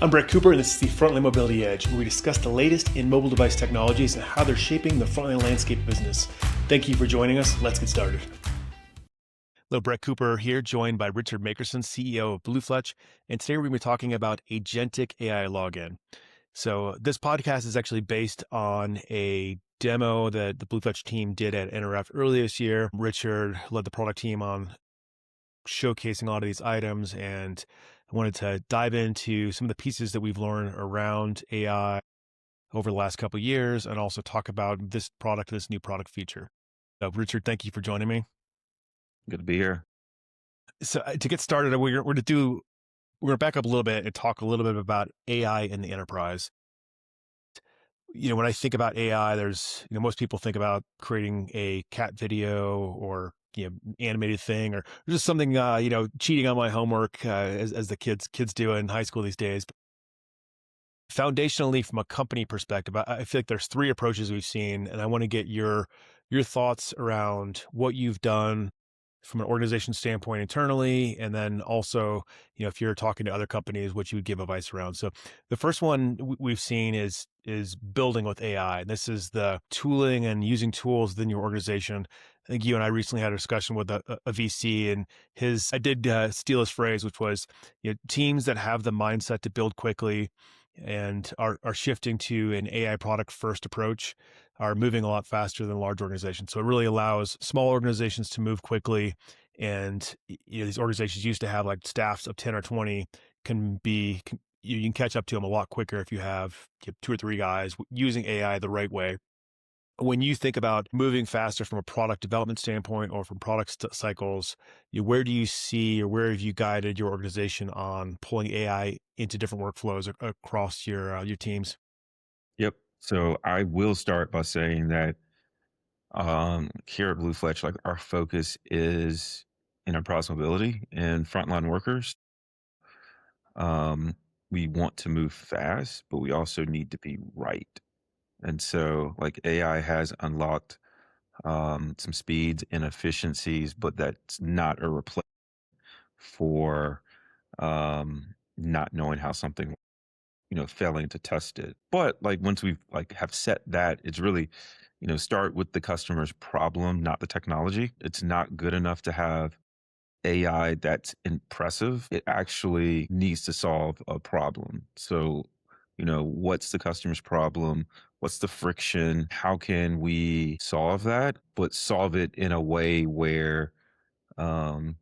I'm Brett Cooper, and this is the Frontline Mobility Edge, where we discuss the latest in mobile device technologies and how they're shaping the frontline landscape of business. Thank you for joining us. Let's get started. Hello, Brett Cooper here, joined by Richard Makerson, CEO of BlueFletch, and today we're going to be talking about Agentic AI login. So this podcast is actually based on a demo that the BlueFletch team did at NRF earlier this year. Richard led the product team on showcasing a lot of these items, and I wanted to dive into some of the pieces that we've learned around AI over the last couple of years, and also talk about this new product feature. So, Richard, thank you for joining me. Good to be here. So to get started, we're going to back up a little bit and talk a little bit about AI in the enterprise. When I think about AI, most people think about creating a cat video or animated thing, or just something cheating on my homework as the kids do in high school these days. But foundationally, from a company perspective, I feel like there's three approaches we've seen, and I want to get your thoughts around what you've done from an organization standpoint internally, and then also, if you're talking to other companies, what you would give advice around. So the first one we've seen is building with AI. This is the tooling and using tools within your organization. I think you and I recently had a discussion with a VC, and I did steal his phrase, which was, teams that have the mindset to build quickly and are shifting to an AI product first approach are moving a lot faster than large organizations. So it really allows small organizations to move quickly. And these organizations used to have like staffs of 10 or 20 you can catch up to them a lot quicker if you have 2 or 3 guys using AI the right way. When you think about moving faster from a product development standpoint or from product cycles, where do you see, or where have you guided your organization on pulling AI into different workflows across your teams? Yep. So I will start by saying that here at BlueFletch, like our focus is enterprise mobility and frontline workers. We want to move fast, but we also need to be right. And so, like AI has unlocked some speeds and efficiencies, but that's not a replacement for not knowing how something failing to test it. But like once we've like have set that, it's really, start with the customer's problem, not the technology. It's not good enough to have AI that's impressive. It actually needs to solve a problem. So, what's the customer's problem? What's the friction? How can we solve that, but solve it in a way where, um,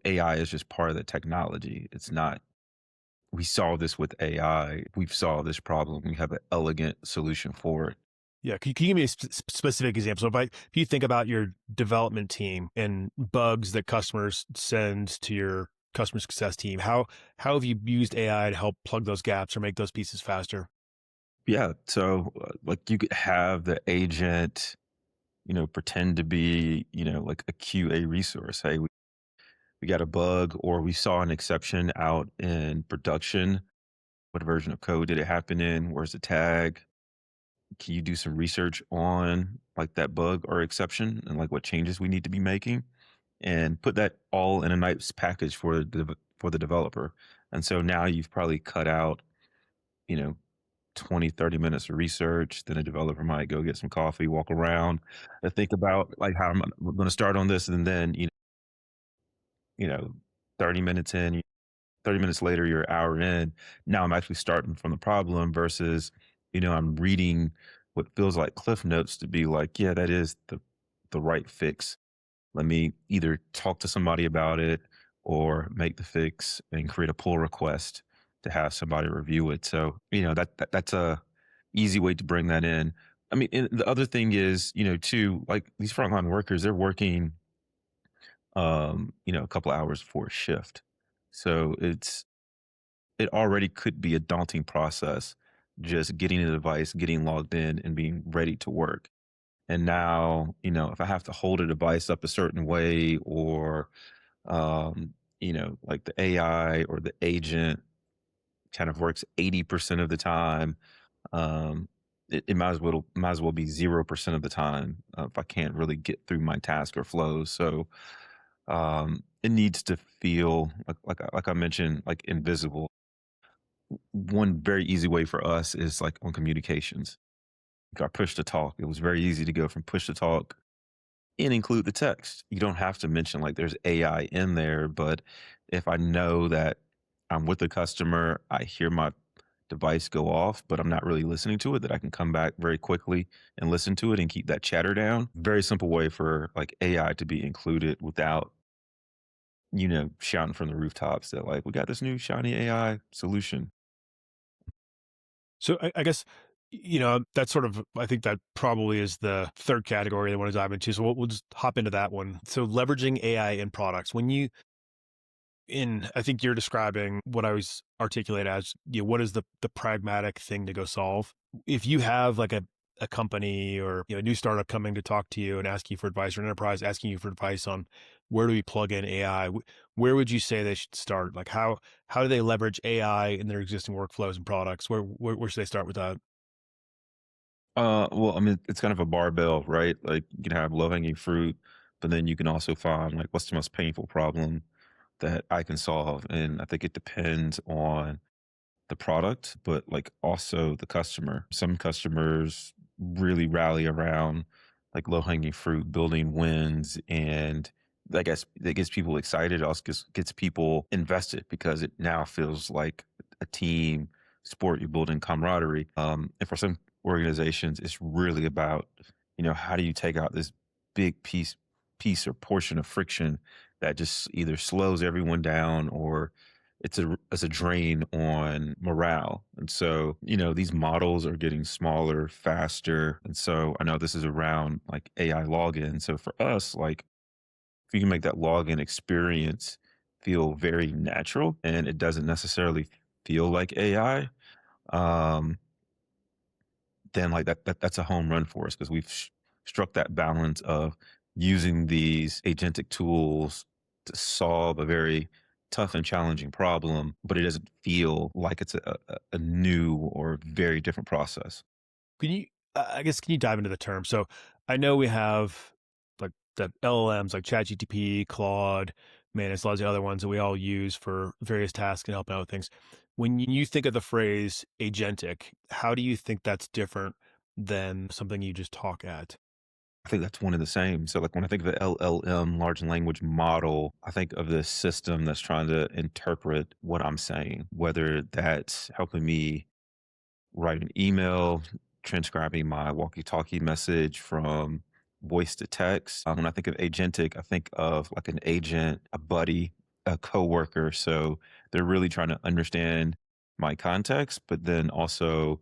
AI is just part of the technology. It's not we solve this with AI. We've solved this problem. We have an elegant solution for it. Yeah, can you give me a specific example? So if you think about your development team and bugs that customers send to your customer success team, how have you used AI to help plug those gaps or make those pieces faster? Yeah. So, like, you could have the agent, pretend to be, like a QA resource. Hey, we got a bug or we saw an exception out in production. What version of code did it happen in? Where's the tag? Can you do some research on like that bug or exception and like what changes we need to be making and put that all in a nice package for the developer? And so now you've probably cut out, you know, 20, 30 minutes of research. Then a developer might go get some coffee, walk around, and think about like how I'm going to start on this. And then, 30 minutes in, 30 minutes later, you're an hour in. Now I'm actually starting from the problem versus, I'm reading what feels like cliff notes to be like, yeah, that is the right fix. Let me either talk to somebody about it or make the fix and create a pull request to have somebody review it. So, that's a easy way to bring that in. I mean, and the other thing is, too, like these frontline workers, they're working, a couple hours for a shift. So it already could be a daunting process just getting a device, getting logged in and being ready to work. And now, if I have to hold a device up a certain way or, like the AI or the agent kind of works 80% of the time, um, it might as well be 0% of the time if I can't really get through my task or flows. So it needs to feel like I mentioned, like invisible. one very easy way for us is like on communications. Like our push to talk. It was very easy to go from push to talk and include the text. You don't have to mention like there's AI in there, but if I know that I'm with the customer, I hear my device go off, but I'm not really listening to it, that I can come back very quickly and listen to it and keep that chatter down. Very simple way for like AI to be included without, shouting from the rooftops that like we got this new shiny AI solution. So I guess, that's sort of, I think that probably is the third category I want to dive into. So we'll just hop into that one. So leveraging AI in products. I think you're describing what I was articulate as, what is the pragmatic thing to go solve? If you have like a company or a new startup coming to talk to you and ask you for advice, or an enterprise asking you for advice on where do we plug in AI, where would you say they should start? Like how do they leverage AI in their existing workflows and products? Where should they start with that? Well, I mean, it's kind of a barbell, right? Like you can have low hanging fruit, but then you can also find like what's the most painful problem that I can solve. And I think it depends on the product, but like also the customer. Some customers really rally around like low hanging fruit, building wins, and I guess that gets people excited. Also gets people invested because it now feels like a team sport. You're building camaraderie. And for some organizations, it's really about how do you take out this big piece or portion of friction that just either slows everyone down or it's a drain on morale. And so, these models are getting smaller, faster. And so I know this is around like AI login. So for us, like if you can make that login experience feel very natural and it doesn't necessarily feel like AI, um, then like that's a home run for us because we've struck that balance of using these agentic tools to solve a very tough and challenging problem, but it doesn't feel like it's a new or very different process. Can you, I guess, can you dive into the term? So I know we have like the LLMs like ChatGTP, Claude, man, it's a lot of the other ones that we all use for various tasks and helping out with things. When you think of the phrase agentic, how do you think that's different than something you just talk at? I think that's one and the same. So like when I think of the LLM, large language model, I think of this system that's trying to interpret what I'm saying, whether that's helping me write an email, transcribing my walkie-talkie message from voice to text. When I think of agentic, I think of like an agent, a buddy, a coworker. So they're really trying to understand my context, but then also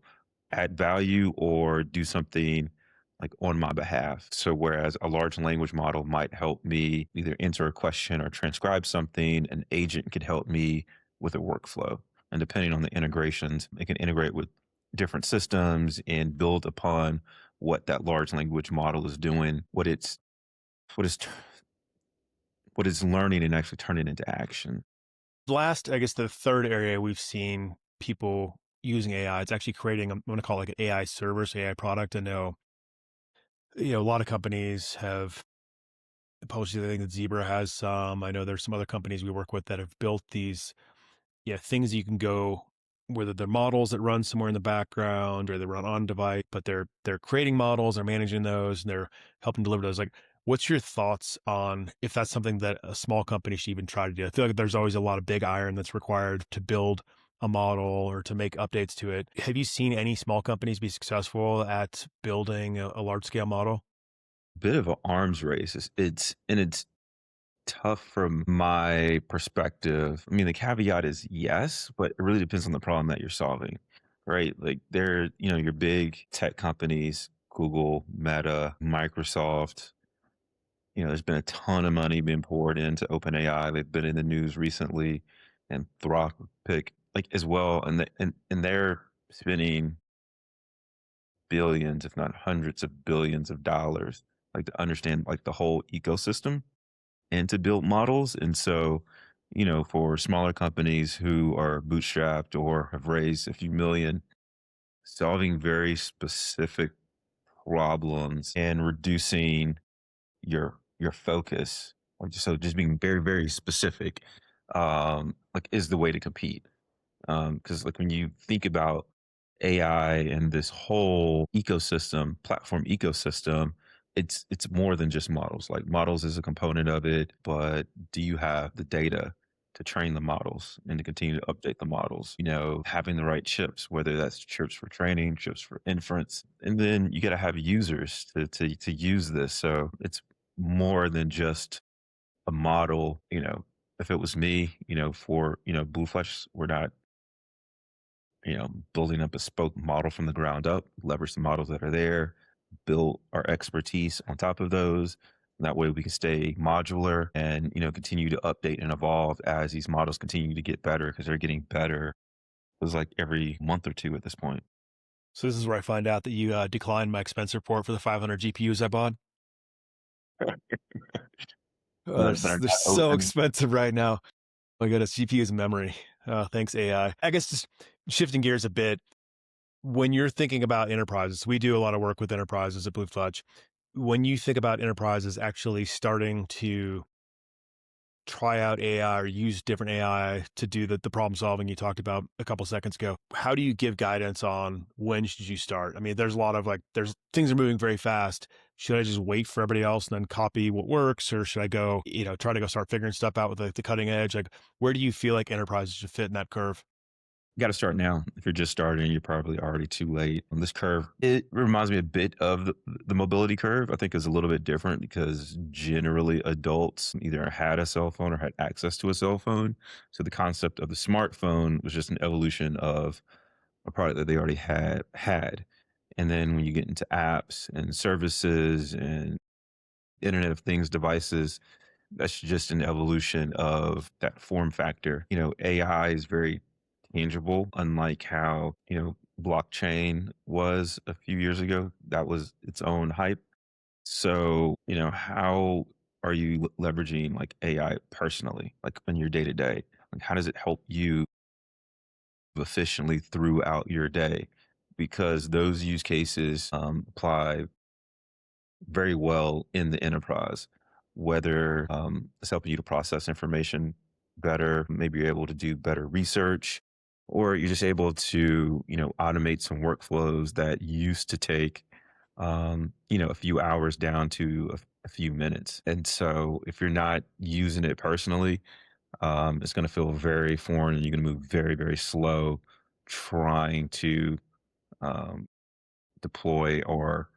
add value or do something like on my behalf. So whereas a large language model might help me either answer a question or transcribe something, an agent could help me with a workflow. And depending on the integrations, it can integrate with different systems and build upon what that large language model is doing, what it's what it's learning and actually turning into action. Last, I guess the third area we've seen people using AI, it's actually creating, I'm going to call it like an AI service, AI product. I know, a lot of companies have published, I think that Zebra has some. I know there's some other companies we work with that have built these, things you can go, whether they're models that run somewhere in the background or they run on device, but they're creating models, they're managing those, and they're helping deliver those. Like, what's your thoughts on if that's something that a small company should even try to do? I feel like there's always a lot of big iron that's required to build a model or to make updates to it. Have you seen any small companies be successful at building a large scale model? Bit of an arms race. It's tough from my perspective. I mean, the caveat is yes, but it really depends on the problem that you're solving, right? Like your big tech companies, Google, Meta, Microsoft. There's been a ton of money being poured into OpenAI. They've been in the news recently, and Anthropic, like as well, and they're spending billions, if not hundreds of billions of dollars, like to understand like the whole ecosystem and to build models. And so, for smaller companies who are bootstrapped or have raised a few million, solving very specific problems and reducing your focus, or just being very, very specific, like is the way to compete. Because like when you think about AI and this whole ecosystem, platform ecosystem, it's more than just models. Like models is a component of it, but do you have the data to train the models and to continue to update the models? Having the right chips, whether that's chips for training, chips for inference, and then you got to have users to use this. So it's more than just a model. If it was me, for BlueFletch, we're not building a bespoke model from the ground up, leverage the models that are there, build our expertise on top of those. That way we can stay modular and, continue to update and evolve as these models continue to get better because they're getting better. It was like every month or two at this point. So this is where I find out that you declined my expense report for the 500 GPUs I bought. That are They're not, oh, so and expensive right now. My goodness, GPUs and memory. Thanks AI. I guess just shifting gears a bit. When you're thinking about enterprises, we do a lot of work with enterprises at BlueFletch. When you think about enterprises actually starting to try out AI or use different AI to do the problem solving you talked about a couple seconds ago, how do you give guidance on when should you start? I mean, there's a lot of there's things are moving very fast. Should I just wait for everybody else and then copy what works? Or should I go, try to go start figuring stuff out with the cutting edge? Like, where do you feel like enterprises should fit in that curve? you got to start now. If you're just starting, you're probably already too late on this curve. It reminds me a bit of the mobility curve. I think is a little bit different because generally adults either had a cell phone or had access to a cell phone. So the concept of the smartphone was just an evolution of a product that they already had. And then when you get into apps and services and Internet of Things devices, that's just an evolution of that form factor. AI is very tangible, unlike how, blockchain was a few years ago. That was its own hype. So, how are you leveraging like AI personally, like in your day to day? Like, how does it help you efficiently throughout your day? Because those use cases apply very well in the enterprise, whether it's helping you to process information better, maybe you're able to do better research, or you're just able to, automate some workflows that used to take, a few hours down to a few minutes. And so if you're not using it personally, it's going to feel very foreign and you're going to move very, very slow trying to um, deploy or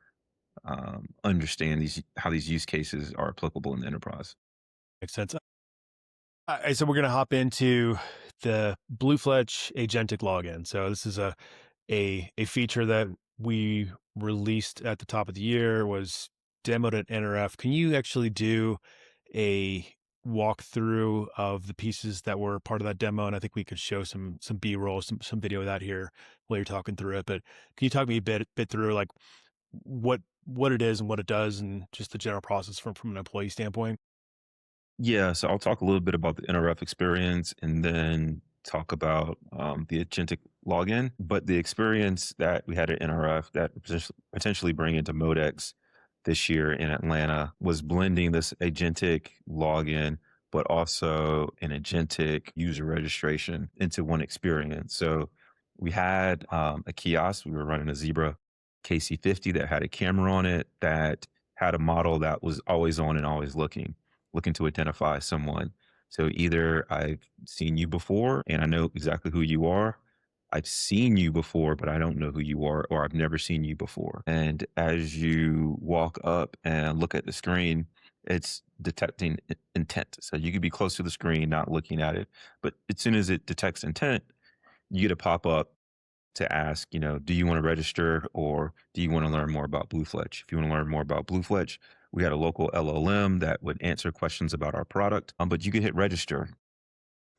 understand how these use cases are applicable in the enterprise. Makes sense. So we're going to hop into the BlueFletch Agentic login. So this is a feature that we released at the top of the year, was demoed at NRF. Can you actually do a walkthrough of the pieces that were part of that demo? And I think we could show some B-roll, some video of that here while you're talking through it. But can you talk me a bit through like what it is and what it does and just the general process from an employee standpoint? Yeah, so I'll talk a little bit about the NRF experience and then talk about the agentic login. But the experience that we had at NRF that potentially bring into Modex this year in Atlanta was blending this agentic login, but also an agentic user registration into one experience. So we had a kiosk. We were running a Zebra KC50 that had a camera on it that had a model that was always on and always looking to identify someone. So either I've seen you before and I know exactly who you are. I've seen you before, but I don't know who you are, or I've never seen you before. And as you walk up and look at the screen, it's detecting intent. So you could be close to the screen, not looking at it. But as soon as it detects intent, you get a pop up to ask, do you want to register or do you want to learn more about BlueFletch? If you want to learn more about BlueFletch, we had a local LLM that would answer questions about our product, but you could hit register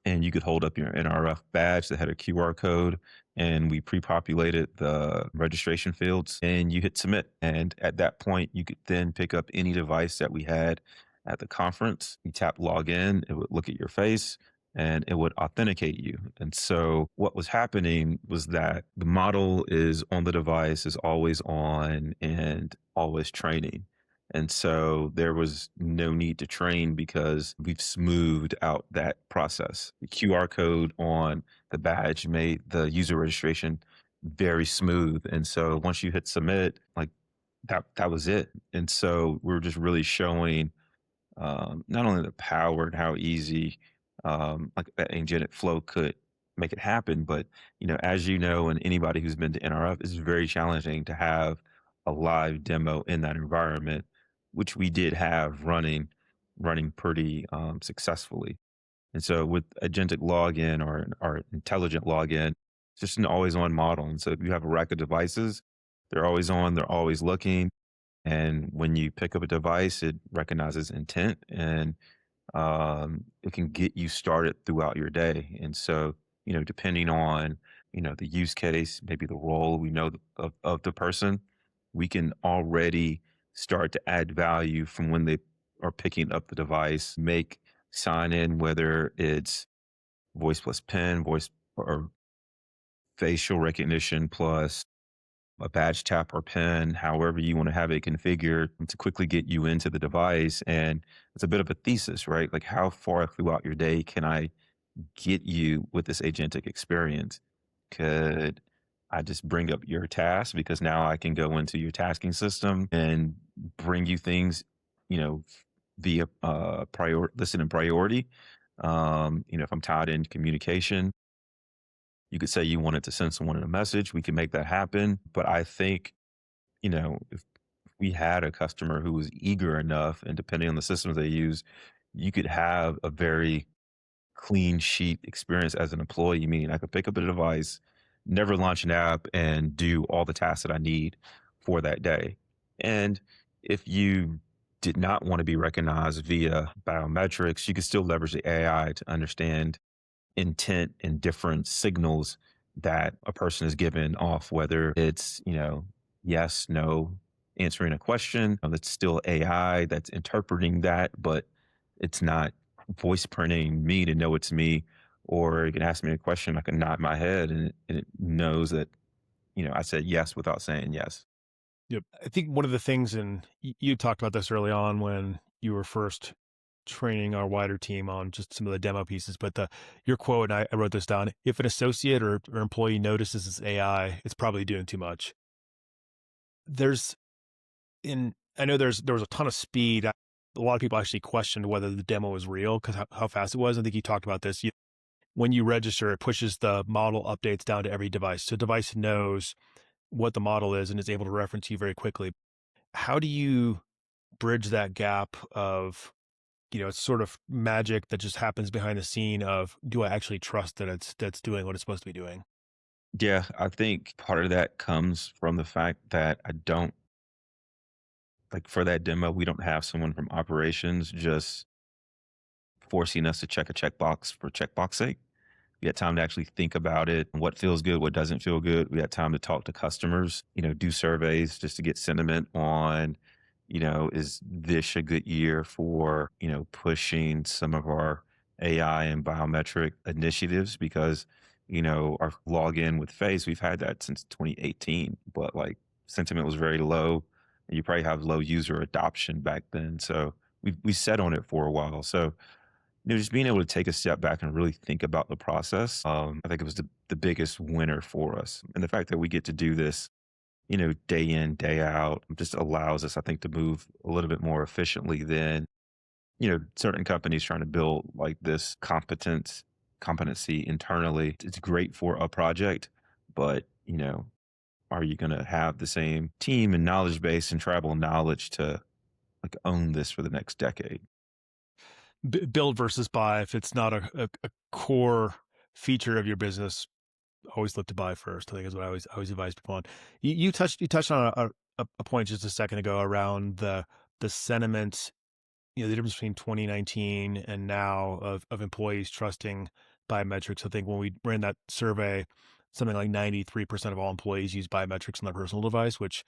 and you could hold up your NRF badge that had a QR code and we pre-populated the registration fields and you hit submit. And at that point, you could then pick up any device that we had at the conference. You tap login, it would look at your face and it would authenticate you. And so what was happening was that the model is on the device, is always on and always training. And so there was no need to train because we've smoothed out that process. The QR code on the badge made the user registration very smooth. And so once you hit submit, like that was it. And so we're just really showing not only the power and how easy like that agentic flow could make it happen, but as you know, and anybody who's been to NRF, it's very challenging to have a live demo in that environment, which we did have running pretty successfully. And so with agentic login or intelligent login, it's just an always on model. And so if you have a rack of devices, they're always on, they're always looking. And when you pick up a device, it recognizes intent and it can get you started throughout your day. And so, depending on, the use case, maybe the role we know of the person, we can already start to add value from when they are picking up the device, make sign in, whether it's voice plus pen, voice or facial recognition plus a badge tap or pen, however you want to have it configured to quickly get you into the device. And it's a bit of a thesis, right? Like, how far throughout your day can I get you with this agentic experience? Could I just bring up your task because now I can go into your tasking system and bring you things, you know, via listen and priority. If I'm tied in communication, you could say you wanted to send someone a message. We can make that happen. But I think, if we had a customer who was eager enough and depending on the systems they use, you could have a very clean sheet experience as an employee, meaning I could pick up a device, never launch an app, and do all the tasks that I need for that day. And if you did not want to be recognized via biometrics, you could still leverage the AI to understand intent and different signals that a person is given off, whether it's, yes, no, answering a question. That's still AI that's interpreting that, but it's not voice printing me to know it's me. Or you can ask me a question, I can nod my head and it knows that, I said yes without saying yes. Yep. I think one of the things, and you talked about this early on when you were first training our wider team on just some of the demo pieces, but your quote, and I wrote this down: if an associate or employee notices it's AI, it's probably doing too much. There's I know there was a ton of speed. A lot of people actually questioned whether the demo was real because how fast it was. I think you talked about this. When you register, it pushes the model updates down to every device. So device knows what the model is and is able to reference you very quickly. How do you bridge that gap of, it's sort of magic that just happens behind the scene of, do I actually trust that that's doing what it's supposed to be doing? Yeah, I think part of that comes from the fact that I don't like for that demo, we don't have someone from operations just forcing us to check a checkbox for checkbox sake. We had time to actually think about it, what feels good, what doesn't feel good. We had time to talk to customers, do surveys just to get sentiment on, is this a good year for, pushing some of our AI and biometric initiatives? Because, our login with Face, we've had that since 2018, but like sentiment was very low. And you probably have low user adoption back then. So we set on it for a while. So just being able to take a step back and really think about the process, I think it was the biggest winner for us. And the fact that we get to do this, day in, day out, just allows us, I think, to move a little bit more efficiently than, certain companies trying to build like this competency internally. It's great for a project, but, are you going to have the same team and knowledge base and tribal knowledge to like own this for the next decade? Build versus buy. If it's not a core feature of your business, always look to buy first. I think is what I always advise people on. You touched on a point just a second ago around the sentiment, the difference between 2019 and now of employees trusting biometrics. I think when we ran that survey, something like 93% of all employees use biometrics on their personal device, which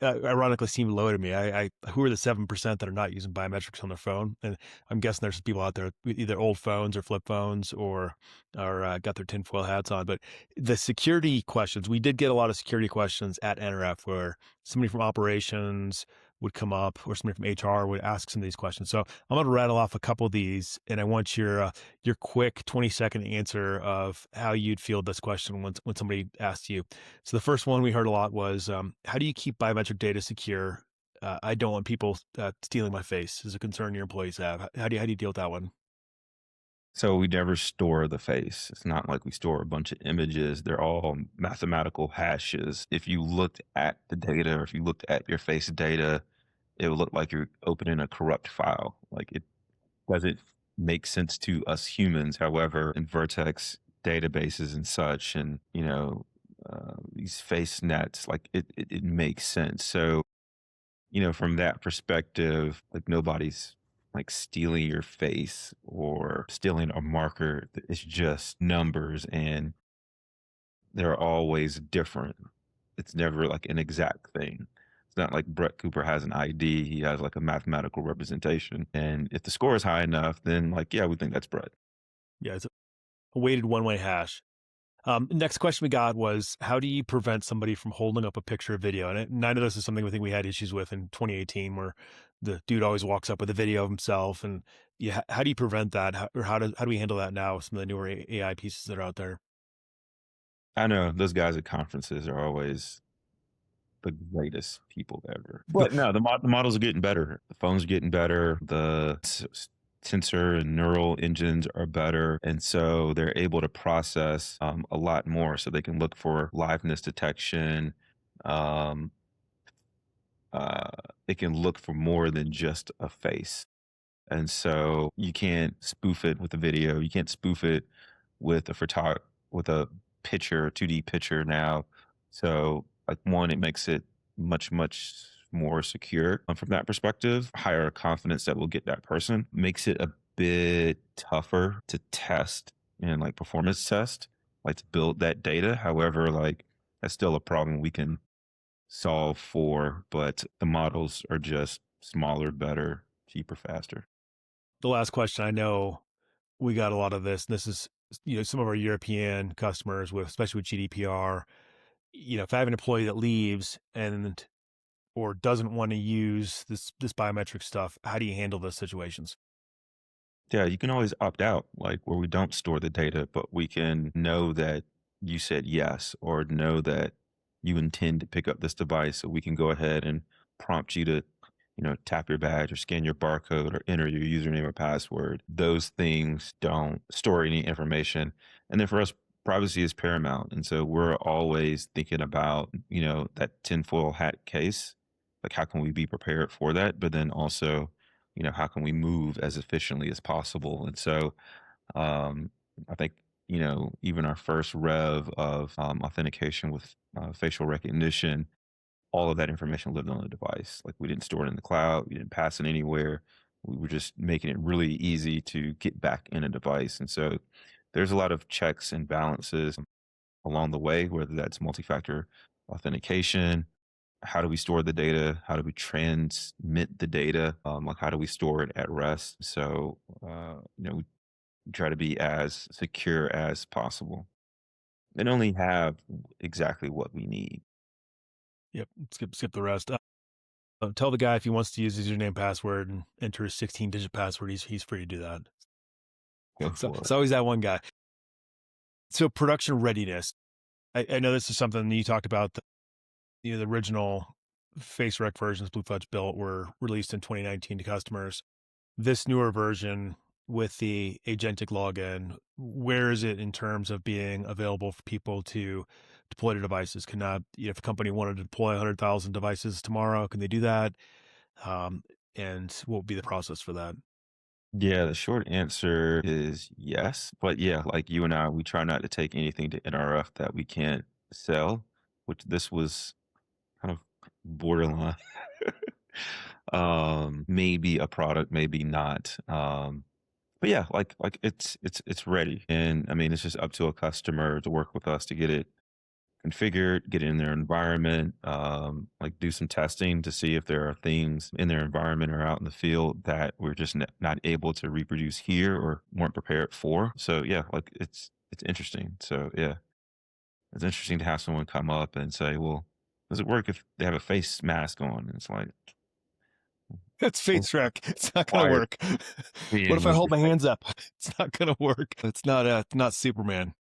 ironically seemed low to me. Who are the 7% that are not using biometrics on their phone? And I'm guessing there's some people out there with either old phones or flip phones or got their tinfoil hats on. But the security questions, we did get a lot of security questions at NRF where somebody from operations would come up, or somebody from HR would ask some of these questions. So I'm going to rattle off a couple of these, and I want your quick 20-second answer of how you'd field this question when somebody asks you. So the first one we heard a lot was, how do you keep biometric data secure? I don't want people stealing my face. Is a concern your employees have. How do you deal with that one? So we never store the face. It's not like we store a bunch of images. They're all mathematical hashes. If you looked at the data or if you looked at your face data, it would look like you're opening a corrupt file. Like it doesn't make sense to us humans. However, in Vertex databases and such, and these face nets, like it makes sense. So from that perspective, like nobody's like stealing your face or stealing a marker. It's just numbers and they're always different. It's never like an exact thing. It's not like Brett Cooper has an ID. He has like a mathematical representation. And if the score is high enough, then like, yeah, we think that's Brett. Yeah, it's a weighted one-way hash. Next question we got was, how do you prevent somebody from holding up a picture or video? And I know this is something I think we had issues with in 2018, where the dude always walks up with a video of himself. And yeah, how do you prevent that? How do we handle that now with some of the newer AI pieces that are out there? I know those guys at conferences are always the greatest people ever. But But no, the models are getting better. The phones are getting better. The sensor and neural engines are better. And so they're able to process a lot more. So they can look for liveness detection. Um, uh, it can look for more than just a face. And so you can't spoof it with a video. You can't spoof it with with a picture, 2D picture now. So like one, it makes it much more secure from that perspective. Higher confidence that we'll get that person makes it a bit tougher to test and like performance test, like to build that data. However, like that's still a problem we can solve for, but the models are just smaller, better, cheaper, faster. the last question, I know we got a lot of this. And this is, some of our European customers with, especially with GDPR. If I have an employee that leaves and or doesn't want to use this biometric stuff, how do you handle those situations? Yeah, you can always opt out, like where we don't store the data, but we can know that you said yes or know that you intend to pick up this device. So we can go ahead and prompt you to, tap your badge or scan your barcode or enter your username or password. Those things don't store any information. And then for us, privacy is paramount. And so we're always thinking about, that tinfoil hat case. Like, how can we be prepared for that? But then also, how can we move as efficiently as possible? And so um, I think, even our first rev of authentication with facial recognition, all of that information lived on the device. Like we didn't store it in the cloud, we didn't pass it anywhere. We were just making it really easy to get back in a device. And so there's a lot of checks and balances along the way, whether that's multi-factor authentication, how do we store the data? How do we transmit the data? Like how do we store it at rest? So we try to be as secure as possible and only have exactly what we need. Yep. Skip the rest. Tell the guy if he wants to use his username password and enter his 16-digit password, he's free to do that. Go So for it's it. always that one guy. So production readiness. I know this is something you talked about. The original face rec versions BlueFletch built were released in 2019 to customers. This newer version with the Agentic login, where is it in terms of being available for people to deploy to devices? If a company wanted to deploy 100,000 devices tomorrow, can they do that? Um, and what would be the process for that? Yeah, the short answer is yes. But yeah, like you and I, we try not to take anything to NRF that we can't sell, which this was kind of borderline. Maybe a product, maybe not. But yeah, like it's ready. And I mean, it's just up to a customer to work with us to get it configured, get it in their environment, like do some testing to see if there are things in their environment or out in the field that we're just not able to reproduce here or weren't prepared for. So yeah, like it's interesting. So yeah, it's interesting to have someone come up and say, well, does it work if they have a face mask on? And it's like, It's face rec. It's not going to Wired work. What being if I was hold my hands up? It's not going to work. It's not Superman.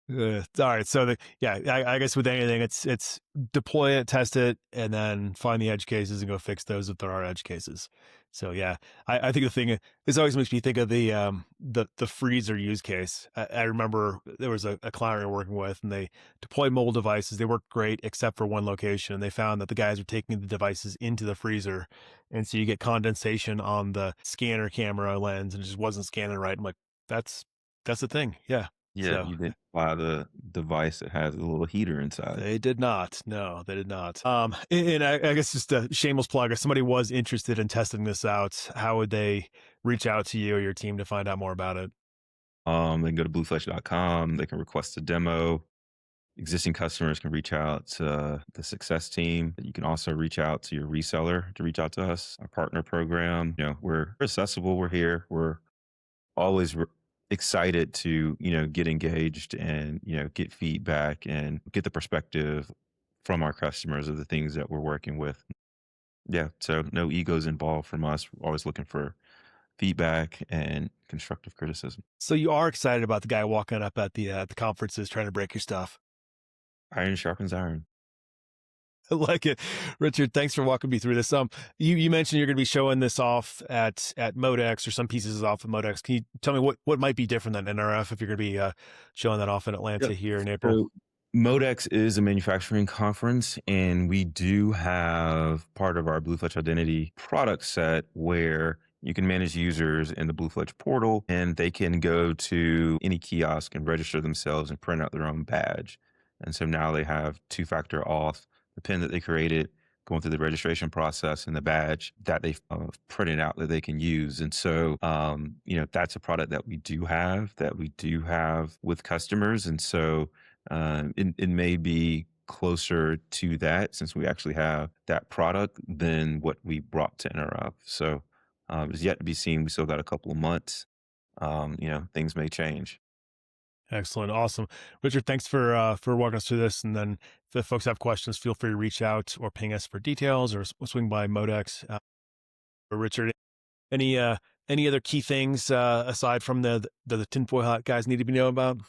All right. So I guess with anything, it's deploy it, test it, and then find the edge cases and go fix those if there are edge cases. So yeah, I think the thing, this always makes me think of the freezer use case. I remember there was a client we were working with, and they deployed mobile devices. They worked great except for one location, and they found that the guys were taking the devices into the freezer, and so you get condensation on the scanner camera lens, and it just wasn't scanning right. I'm like, that's the thing. Yeah. yeah, So you didn't buy the device that has a little heater inside. they did not. No, they did not. And I guess just a shameless plug. If somebody was interested in testing this out, how would they reach out to you or your team to find out more about it? They can go to bluefletch.com. They can request a demo. Existing customers can reach out to the success team. You can also reach out to your reseller to reach out to us, our partner program. We're accessible. We're here. We're always excited to, get engaged and, get feedback and get the perspective from our customers of the things that we're working with. Yeah. So no egos involved from us. We're always looking for feedback and constructive criticism. So you are excited about the guy walking up at the conferences trying to break your stuff. Iron sharpens iron. I like it. Richard, thanks for walking me through this. You mentioned you're going to be showing this off at Modex, or some pieces off at Modex. Can you tell me what might be different than NRF if you're going to be showing that off in Atlanta Yep. here in April? So Modex is a manufacturing conference, and we do have part of our BlueFletch Identity product set where you can manage users in the BlueFletch portal, and they can go to any kiosk and register themselves and print out their own badge. And so now they have two-factor auth, the PIN that they created, going through the registration process, and the badge that they've printed out that they can use. And so, that's a product that we do have with customers. And so it may be closer to that since we actually have that product than what we brought to NRF. So it's yet to be seen. We still got a couple of months. Things may change. Excellent. Awesome. Richard, thanks for walking us through this. And then if folks have questions, feel free to reach out or ping us for details, or swing by Modex. Richard, any other key things aside from the tinfoil hat guys need to be know about?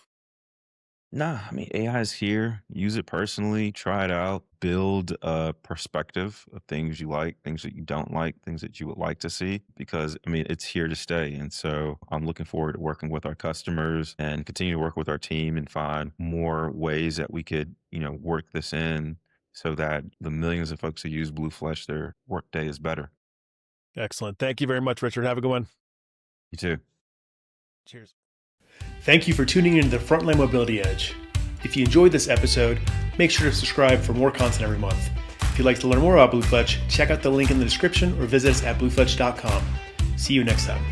Nah, I mean, AI is here. Use it personally, try it out, build a perspective of things you like, things that you don't like, things that you would like to see, because I mean, it's here to stay. And so I'm looking forward to working with our customers and continue to work with our team and find more ways that we could, work this in so that the millions of folks who use BlueFletch, their workday is better. Excellent. Thank you very much, Richard. Have a good one. You too. Cheers. Thank you for tuning into the Frontline Mobility Edge. If you enjoyed this episode, make sure to subscribe for more content every month. If you'd like to learn more about BlueFletch, check out the link in the description or visit us at bluefletch.com. See you next time.